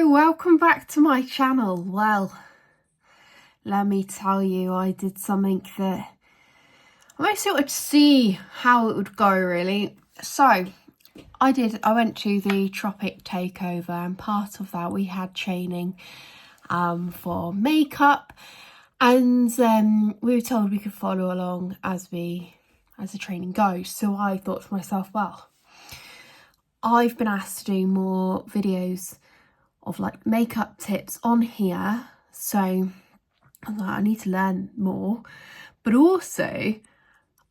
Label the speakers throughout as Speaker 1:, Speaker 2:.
Speaker 1: welcome back to my channel. Well, let me tell you, I did something that I sort of see how it would go really. So I went to the Tropic takeover, and part of that we had training for makeup, and we were told we could follow along as the training goes. So I thought to myself, well, I've been asked to do more videos of like makeup tips on here, so I'm like, I need to learn more, but also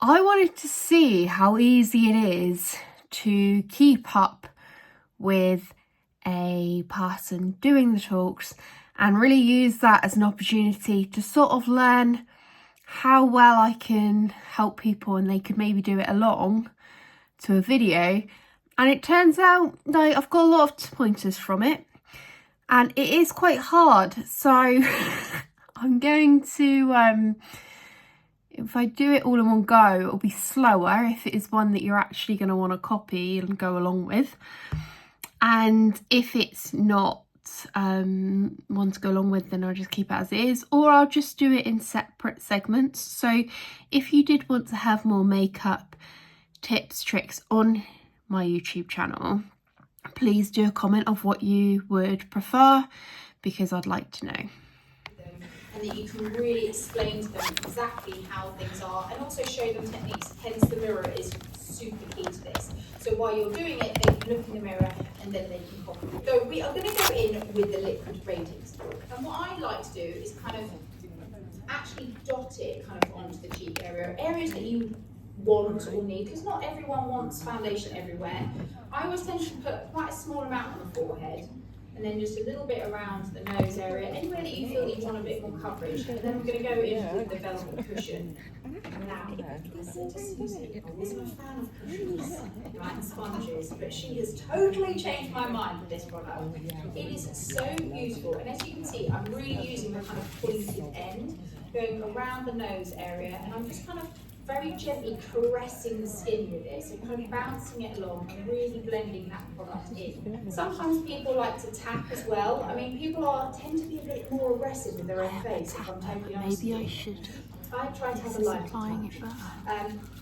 Speaker 1: I wanted to see how easy it is to keep up with a person doing the talks and really use that as an opportunity to sort of learn how well I can help people and they could maybe do it along to a video. And it turns out like I've got a lot of pointers from it, and it is quite hard, so I'm going to, if I do it all in one go, it'll be slower if it is one that you're actually going to want to copy and go along with. And if it's not one to go along with, then I'll just keep it as it is, or I'll just do it in separate segments. So if you did want to have more makeup tips, tricks on my YouTube channel, please do a comment of what you would prefer, because I'd like to know.
Speaker 2: And that you can really explain to them exactly how things are, and also show them techniques. Hence the mirror is super key to this. So while you're doing it, they can look in the mirror and then they can copy. So we are going to go in with the liquid ratings. And what I like to do is kind of actually dot it kind of onto the cheek area, areas that you want or need, because not everyone wants foundation everywhere. I always tend to put quite a small amount on the forehead, and then just a little bit around the nose area, anywhere that you feel that you want a bit more coverage. And then I'm going to go in with the velvet cushion. Now, this is a fan of cushions, right, and sponges, but she has totally changed my mind with this product. It is so beautiful, and as you can see, I'm really using the kind of pointed end, going around the nose area, and I'm just kind of very gently caressing the skin with this and kind of bouncing it along and really blending that product in. Sometimes people like to tap as well. I mean, people tend to be a bit more aggressive with their own face, if I'm totally honest.
Speaker 1: Maybe I should.
Speaker 2: I try to have a light touch.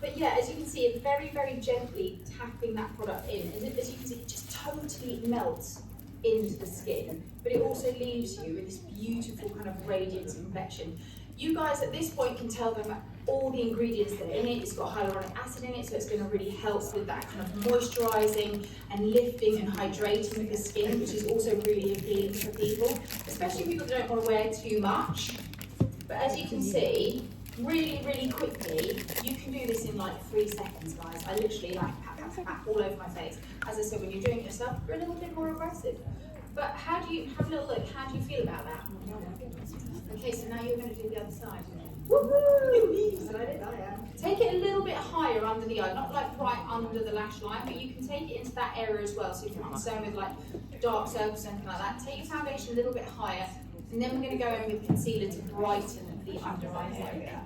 Speaker 2: But yeah, as you can see, it's very, very gently tapping that product in. And as you can see, it just totally melts into the skin, but it also leaves you with this beautiful kind of radiance and complexion. You guys at this point can tell them all the ingredients that are in it. It's got hyaluronic acid in it, so it's going to really help with that kind of moisturising and lifting and hydrating of the skin, which is also really appealing for people, especially people that don't want to wear too much. But as you can see, really, really quickly, you can do this in like 3 seconds, guys. I literally like pat all over my face. As I said, when you're doing it yourself, you're a little bit more aggressive. But how do you, have a little look, how do you feel about that? Okay, so now you're going to do the other side. Woohoo! Take it a little bit higher under the eye, not like right under the lash line, but you can take it into that area as well. So if you're concerned with like dark circles or anything like that, take your foundation a little bit higher, and then we're going to go in with concealer to brighten the under eye area.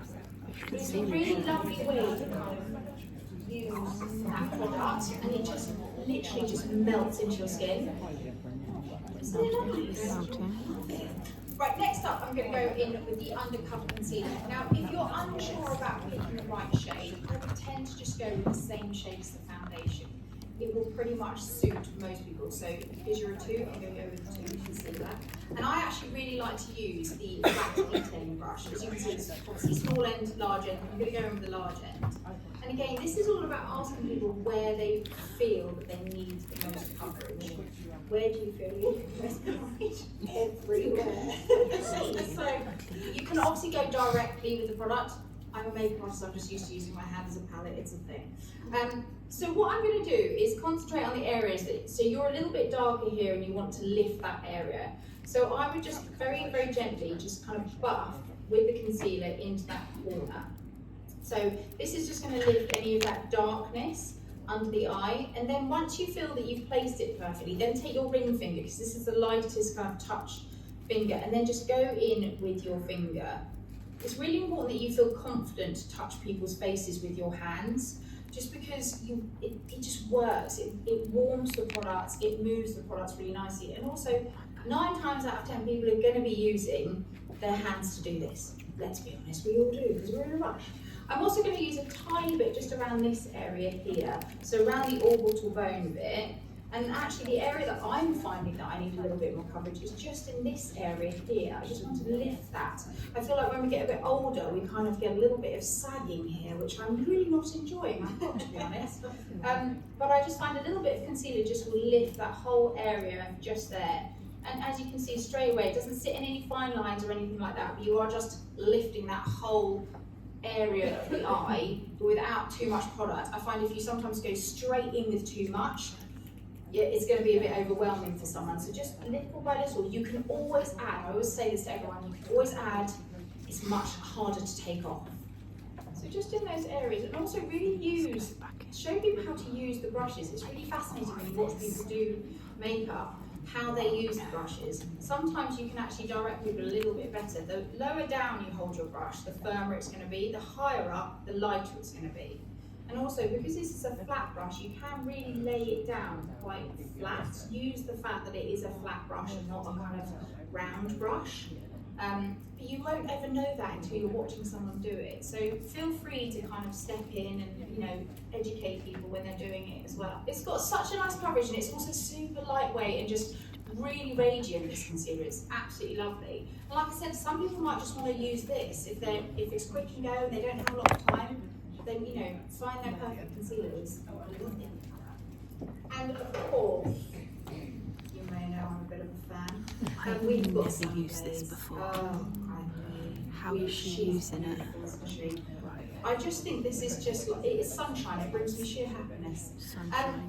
Speaker 2: It's a really lovely way to kind of use that product, and it just literally just melts into your skin. Isn't it nice? Right, next up I'm going to go in with the undercover concealer. Now, if you're unsure about picking the right shade, I would tend to just go with the same shade as the foundation. It will pretty much suit most people. So because you're a 2, I'm going to go with the 2 concealer. And I actually really like to use the flat detailing brush. As you can see, it's obviously small end, large end. I'm going to go in with the large end. And again, this is all about asking people where they feel that they need the most coverage. Where do you feel you need the most coverage? Everywhere. So you can obviously go directly with the product. I'm a makeup artist, so I'm just used to using my hand as a palette, it's a thing. So what I'm going to do is concentrate on the areas so you're a little bit darker here and you want to lift that area. So I would just very, very gently just kind of buff with the concealer into that corner. So this is just going to lift any of that darkness under the eye, and then once you feel that you've placed it perfectly, then take your ring finger, because this is the lightest kind of touch finger, and then just go in with your finger. It's really important that you feel confident to touch people's faces with your hands. just because it just works. It warms the products, it moves the products really nicely. And also, 9 times out of 10 people are going to be using their hands to do this. Let's be honest, we all do, because we're in a rush. I'm also going to use a tiny bit just around this area here, so around the orbital bone bit. And actually the area that I'm finding that I need a little bit more coverage is just in this area here. I just want to lift that. I feel like when we get a bit older, we kind of get a little bit of sagging here, which I'm really not enjoying, I've got to be honest. But I just find a little bit of concealer just will lift that whole area just there. And as you can see straight away, it doesn't sit in any fine lines or anything like that, but you are just lifting that whole area of the eye without too much product. I find if you sometimes go straight in with too much, yeah, it's going to be a bit overwhelming for someone. So just little by little, you can always add. I always say this to everyone, you can always add. It's much harder to take off. So just in those areas, and also really show people how to use the brushes. It's really fascinating when you watch people do makeup, how they use the brushes. Sometimes you can actually direct people a little bit better. The lower down you hold your brush, the firmer it's going to be. The higher up, the lighter it's going to be. And also, because this is a flat brush, you can really lay it down quite flat. Use the fact that it is a flat brush and not a kind of round brush. But you won't ever know that until you're watching someone do it. So feel free to kind of step in and educate people when they're doing it as well. It's got such a nice coverage, and it's also super lightweight and just really radiant, this concealer. It's absolutely lovely. And like I said, some people might just want to use this if it's quick and go and they don't have a lot of time. Then find their perfect concealers. And of course, you may know I'm a bit of a fan.
Speaker 3: I've
Speaker 2: we've got
Speaker 3: never used this before. How is she using it?
Speaker 2: I just think this is just like, it is sunshine. It brings me sheer happiness.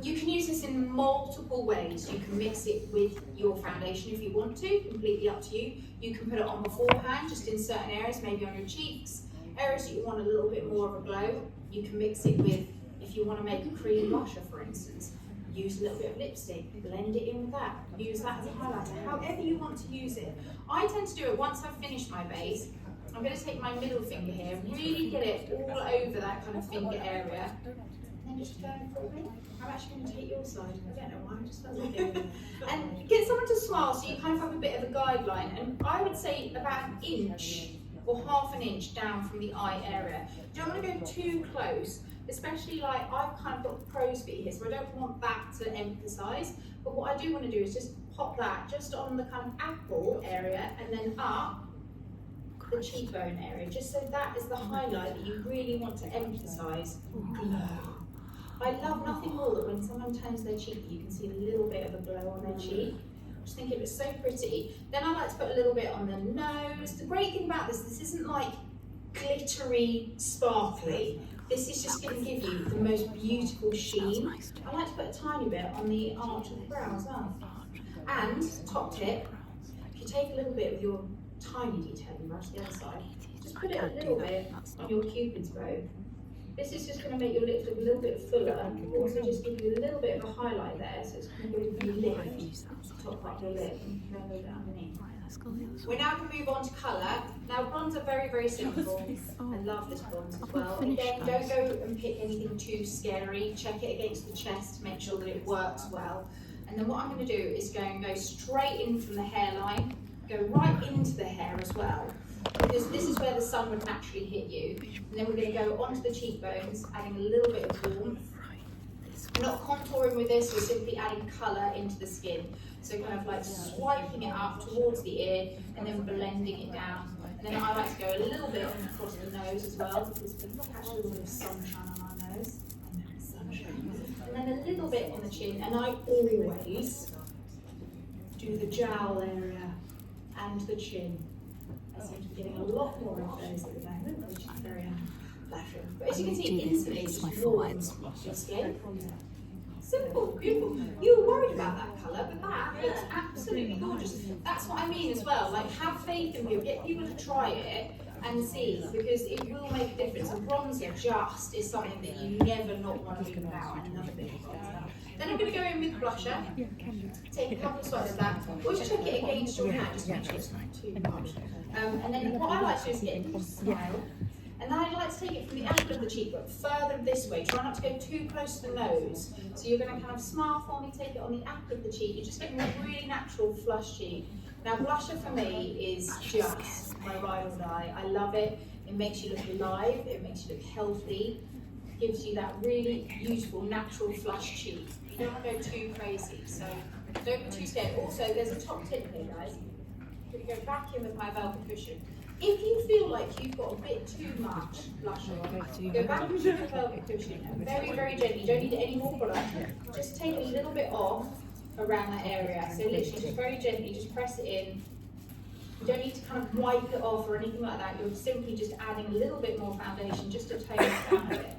Speaker 2: You can use this in multiple ways. You can mix it with your foundation if you want to, completely up to you. You can put it on beforehand, just in certain areas, maybe on your cheeks. Areas that you want a little bit more of a glow, you can mix it with, if you want to make a cream blusher for instance, use a little bit of lipstick, blend it in with that, use that as a highlighter, however you want to use it. I tend to do it once I've finished my base. I'm going to take my middle finger here and really get it all over that kind of finger area. And then just turn it for me. I'm actually going to take your side. I don't know why, I just felt like it. And get someone to smile so you kind of have a bit of a guideline. And I would say about an inch or half an inch down from the eye area. You don't want to go too close, especially like I've kind of got the crow's feet here, so I don't want that to emphasize. But what I do want to do is just pop that just on the kind of apple area and then up the cheekbone area, just so that is the highlight that you really want to emphasize. Glow. I love nothing more than when someone turns their cheek, you can see a little bit of a glow on their cheek. I just think it was so pretty. Then I like to put a little bit on the nose. The great thing about this isn't like glittery, sparkly. This is just going to give you the most beautiful sheen. I like to put a tiny bit on the arch of the brow as well. And, top tip, if you take a little bit of your tiny detailing brush, the other side, just put it a little bit on your cupid's bow. This is just going to make your lips look a little bit fuller and also just give you a little bit of a highlight there, so it's going to give you lift top part of your lip and then a little bit underneath. We're now going to move on to colour. Now bronze are very, very simple. I love this bronze as well. Again, don't go and pick anything too scary. Check it against the chest to make sure that it works well. And then what I'm going to do is go straight in from the hairline, go right into the hair as well, because this is where the sun would naturally hit you. And then we're going to go onto the cheekbones, adding a little bit of warmth. We're not contouring with this, we're simply adding colour into the skin. So kind of like swiping it up towards the ear and then blending it down. And then I like to go a little bit across the nose as well, because we catch a little bit of sunshine on our nose. And then a little bit on the chin, and I always do the jowl area and the chin. I seem to be getting a lot more of those at the moment, which is very flattering. But as you can see, instantly it warms your skin. Simple, beautiful. You were worried about that colour, but that looks absolutely gorgeous. That's what I mean as well. Like, have faith in people, get people to try it and see, because it will make a difference. And bronzer just is something that you never not want to leave without. And another bit of bronzer. Then I'm going to go in with blusher. Take a couple of swipes of that. Always check it against your hand, just make sure it's not too much. And then what I like to do is get a little smile. And then I'd like to take it from the angle of the cheek, but further this way. Try not to go too close to the nose. So you're going to kind of smile for me, take it on the angle of the cheek. You're just getting a really natural flush cheek. Now, blusher for me is just my ride or die. I love it. It makes you look alive. It makes you look healthy. Gives you that really beautiful, natural flush cheek. You don't want to go too crazy, so don't be too scared. Also, there's a top tip here, guys. I'm going to go back in with my velvet cushion. If you feel like you've got a bit too much blusher on, go back with your velvet cushion and very, very gently, you don't need any more product, just take a little bit off around that area. So literally just very gently, just press it in. You don't need to kind of wipe it off or anything like that. You're simply just adding a little bit more foundation just to tone it down a bit.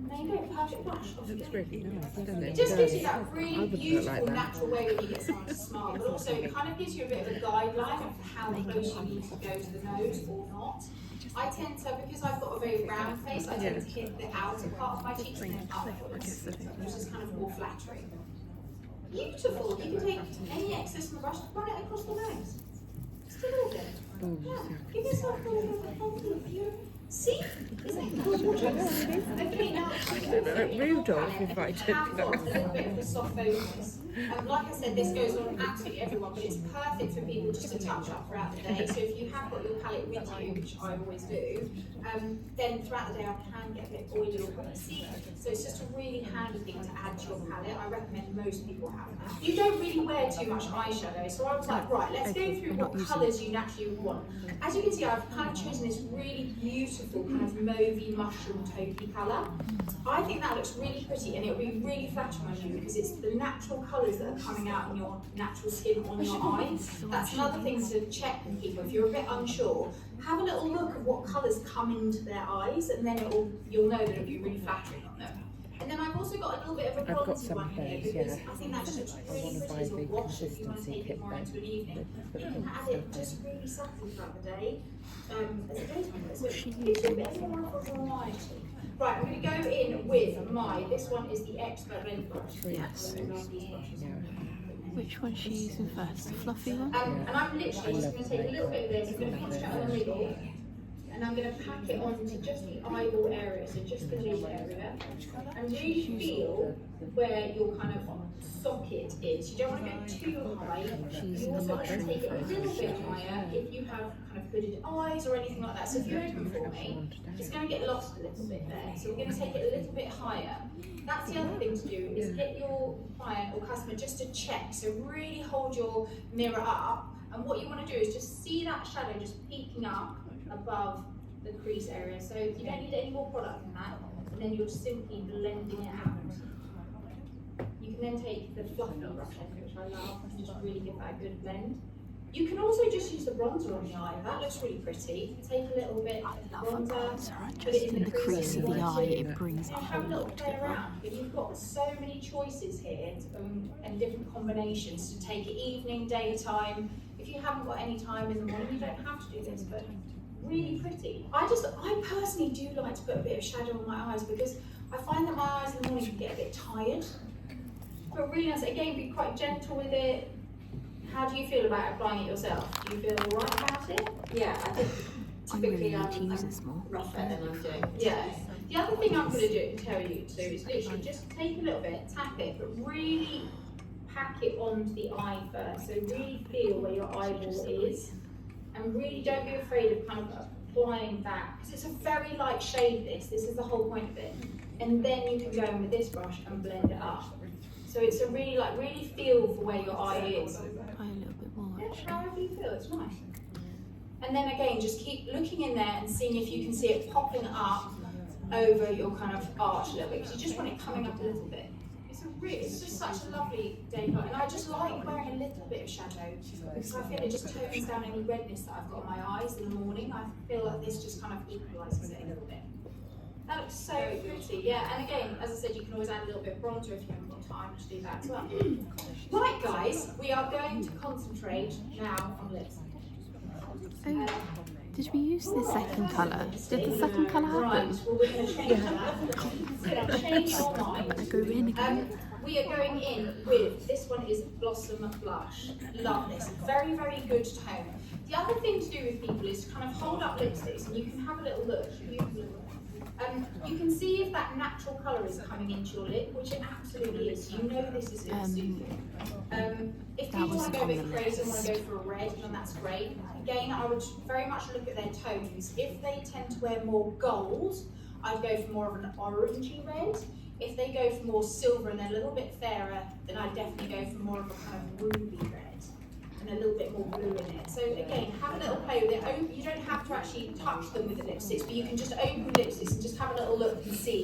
Speaker 2: There you go, perfect blush.
Speaker 3: Looks really nice, doesn't
Speaker 2: It
Speaker 3: it?
Speaker 2: just gives you that really beautiful, natural way when you get someone to smile, but also it kind of gives you a bit of a guideline of how close you need to go to the nose or not. I tend to, because I've got a very round face, I tend to hit the outer part of my cheeks and then upwards, which is kind of more flattering. Beautiful. You can take any excess from the brush, run it across the nose. Just a little bit. Yeah. Give yourself a little bit of view. See? Isn't it gorgeous? Okay, now
Speaker 3: Rudolph invited
Speaker 2: have got a little bit of a soft focus. Like I said, this goes on absolutely everyone, but it's perfect for people just to touch up throughout the day. So if you have got your palette with you, which I always do, then throughout the day I can get a bit oily or greasy. So it's just a really handy thing to add to your palette. I recommend most people have that. You don't really wear too much eyeshadow, so I was like, right, let's go through what colours you naturally want. As you can see, I've kind of chosen this really beautiful kind of mauvey mushroom taupey colour. I think that looks really pretty and it'll be really flattering on you because it's the natural colours that are coming out in your natural skin on your eyes. That's another thing to check with people. If you're a bit unsure, have a little look at what colours come into their eyes and then you'll know that it'll be really flattering on them. And then I've also got a little bit of a bronzy one here because I think that just looks really pretty as a wash if you want to take it more into an evening. You can add it just really subtly throughout the day as a daytime look. So it gives you a bit more of a variety. Right, I'm going to go in with this one is the Expert Blend Brush.
Speaker 1: Yes. Which one's she using first? The fluffy one?
Speaker 2: And I'm literally just going to take a little bit of this, I'm going to concentrate on the middle, and I'm going to pack it onto just the eyeball area, so just the lid area, and really feel where your kind of socket is. You don't want to go too high. You also want to take it a little bit higher if you have kind of hooded eyes or anything like that. So if you open for me, it's going to get lost a little bit there. So we're going to take it a little bit higher. That's the other thing to do, is get your client or customer just to check. So really hold your mirror up, and what you want to do is just see that shadow just peeking up above the crease area. So you don't need any more product than that, and then you're simply blending it out. You can then take the fluffy brush, which I love, and just really give that a good blend. You can also just use the bronzer on the eye. That looks really pretty. Take a little bit of bronzer, put it in the crease
Speaker 1: of the eye, it brings a
Speaker 2: and
Speaker 1: whole
Speaker 2: have a little
Speaker 1: lot
Speaker 2: play
Speaker 1: to it.
Speaker 2: around. But you've got so many choices here and different combinations to take it evening, daytime. If you haven't got any time in the morning, you don't have to do this, but really pretty. I personally do like to put a bit of shadow on my eyes because I find that my eyes in the morning can get a bit tired. But really nice, again, be quite gentle with it. How do you feel about applying it yourself? Do you feel all right about it? Yeah, I think typically I'm rougher than I'm doing. Yeah. The other thing I'm going to tell you to do is literally just take a little bit, tap it, but really pack it onto the eye first. So really feel where your eyeball is, and really don't be afraid of kind of applying that, because it's a very light shade. This is the whole point of it. And then you can go in with this brush and blend it up. So it's a really feel for where your eye is.
Speaker 1: A little bit more.
Speaker 2: Yeah, however you feel, it's nice. And then again, just keep looking in there and seeing if you can see it popping up over your kind of arch a little bit, because you just want it coming up a little bit. It's just such a lovely day look, and I just like wearing a little bit of shadow because I feel it just tones down any redness that I've got in my eyes in the morning. I feel like this just kind of equalises it a little bit. That looks so pretty, yeah. And again, as I said, you can always add a little bit of bronzer if you haven't got time to do that as well. Right, guys, we are going to concentrate now on lips.
Speaker 1: Did we use the second colour? Did the second colour happen?
Speaker 2: Right, well, we're going to change that. We're going to change our mind.
Speaker 1: Go in again.
Speaker 2: We are going in with, this one is black. Blossom Blush. Love this. Very, very good tone. The other thing to do with people is to kind of hold up lipsticks and you can have a little look. You can see if that natural colour is coming into your lip, which it absolutely is. You know this is soothing. If people want to go a bit crazy and want to go for a red, then that's great. Again, I would very much look at their tones. If they tend to wear more gold, I'd go for more of an orangey red. If they go for more silver and they're a little bit fairer, then I'd definitely go for more of a kind of ruby red and a little bit more blue in it. So again, have a little play with it. You don't have to actually touch them with the lipsticks, but you can just open the lipsticks and just have a little look and see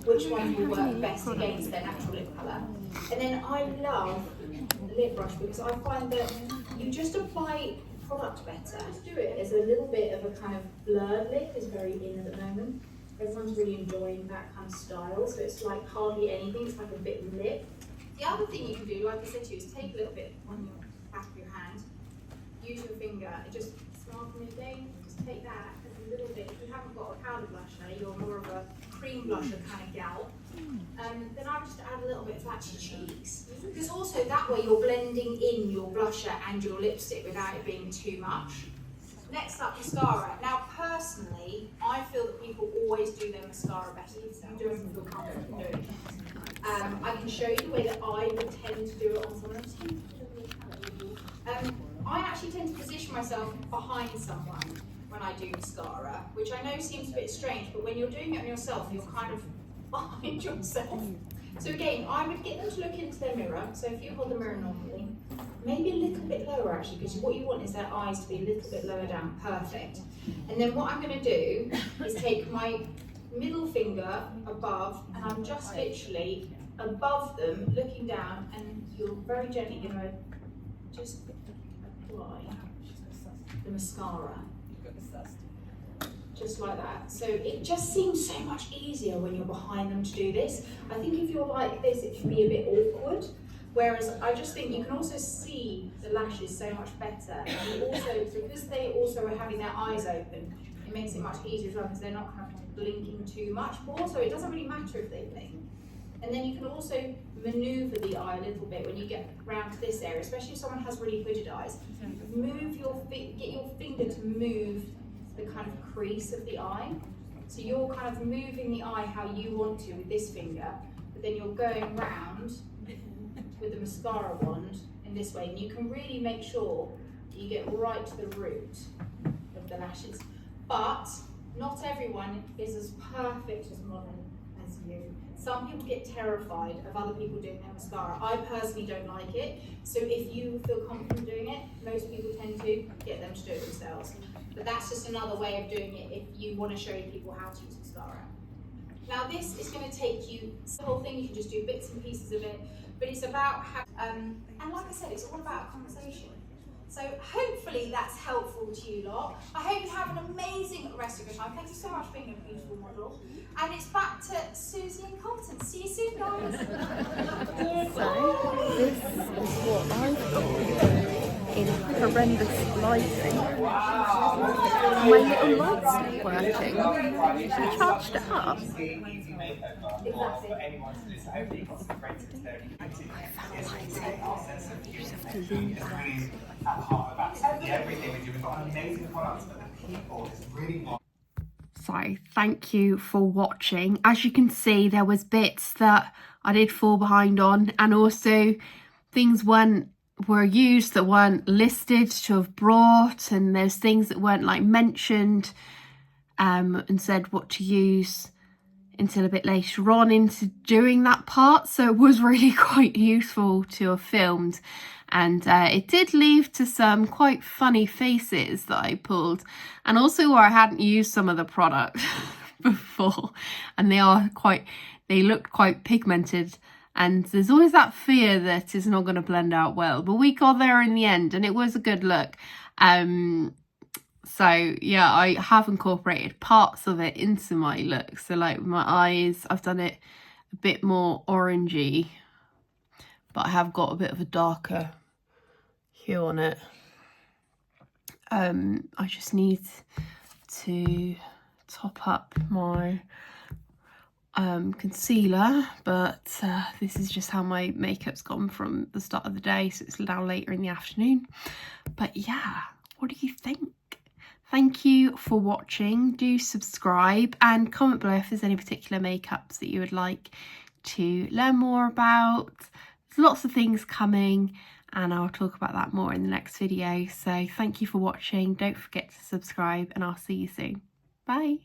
Speaker 2: which one will work best against their natural lip colour. And then I love the lip brush because I find that you just apply product better. To do it, there's a little bit of a kind of blurred lip is very in at the moment. Everyone's really enjoying that kind of style, so it's like hardly anything, it's like a bit of lip. The other thing you can do, like I said to you, is take a little bit on your back of your hand, use your finger, and just smile from it again, just take that as a little bit. If you haven't got a powder blusher, you're more of a cream blusher kind of gal, then I would just add a little bit of that to your cheeks. Because also that way you're blending in your blusher and your lipstick without it being too much. Next up, mascara. Now, personally, I feel that people always do their mascara better themselves. You don't feel comfortable doing it. I can show you the way that I would tend to do it on someone else. I actually tend to position myself behind someone when I do mascara, which I know seems a bit strange, but when you're doing it on yourself, you're kind of behind yourself. So again, I would get them to look into their mirror. So if you hold the mirror normally, maybe a little bit lower actually, because what you want is their eyes to be a little bit lower down. Perfect. And then what I'm going to do is take my middle finger above, and I'm just literally above them, looking down, and you're very gently going to just apply the mascara. Just like that. So it just seems so much easier when you're behind them to do this. I think if you're like this, it can be a bit awkward. Whereas I just think you can also see the lashes so much better. And also, because they also are having their eyes open, it makes it much easier as well because they're not kind of blinking too much. But also, it doesn't really matter if they blink. And then you can also maneuver the eye a little bit when you get round to this area, especially if someone has really hooded eyes. Move get your finger to move the kind of crease of the eye. So you're kind of moving the eye how you want to with this finger, but then you're going round with the mascara wand in this way, and you can really make sure that you get right to the root of the lashes. But not everyone is as perfect as modern as you. Some people get terrified of other people doing their mascara. I personally don't like it, so if you feel confident doing it, most people tend to get them to do it themselves. But that's just another way of doing it if you want to show people how to use mascara. Now this is going to take you, the whole thing, you can just do bits and pieces of it, but it's about how, and like I said, it's all about a conversation. So hopefully that's helpful to you lot. I hope you have an amazing rest of your time. Thank you so much for being a beautiful model. And it's back to Susie and Colton. See you soon, guys.
Speaker 1: So this is what I've got in horrendous lighting. My little light's not working. She charged it up. You just have to lose that. So thank you for watching. As you can see, there was bits that I did fall behind on, and also things were used that weren't listed to have brought, and there's things that weren't like mentioned and said what to use until a bit later on into doing that part. So it was really quite useful to have filmed, and it did lead to some quite funny faces that I pulled, and also where I hadn't used some of the product before, and they looked quite pigmented, and there's always that fear that it's not going to blend out well, but we got there in the end and it was a good look. So yeah, I have incorporated parts of it into my look. So like my eyes, I've done it a bit more orangey, but I have got a bit of a darker hue on it. I just need to top up my concealer, but this is just how my makeup's gone from the start of the day, so it's now later in the afternoon. But yeah, what do you think? Thank you for watching. Do subscribe and comment below if there's any particular makeups that you would like to learn more about. There's lots of things coming and I'll talk about that more in the next video. So thank you for watching. Don't forget to subscribe and I'll see you soon. Bye.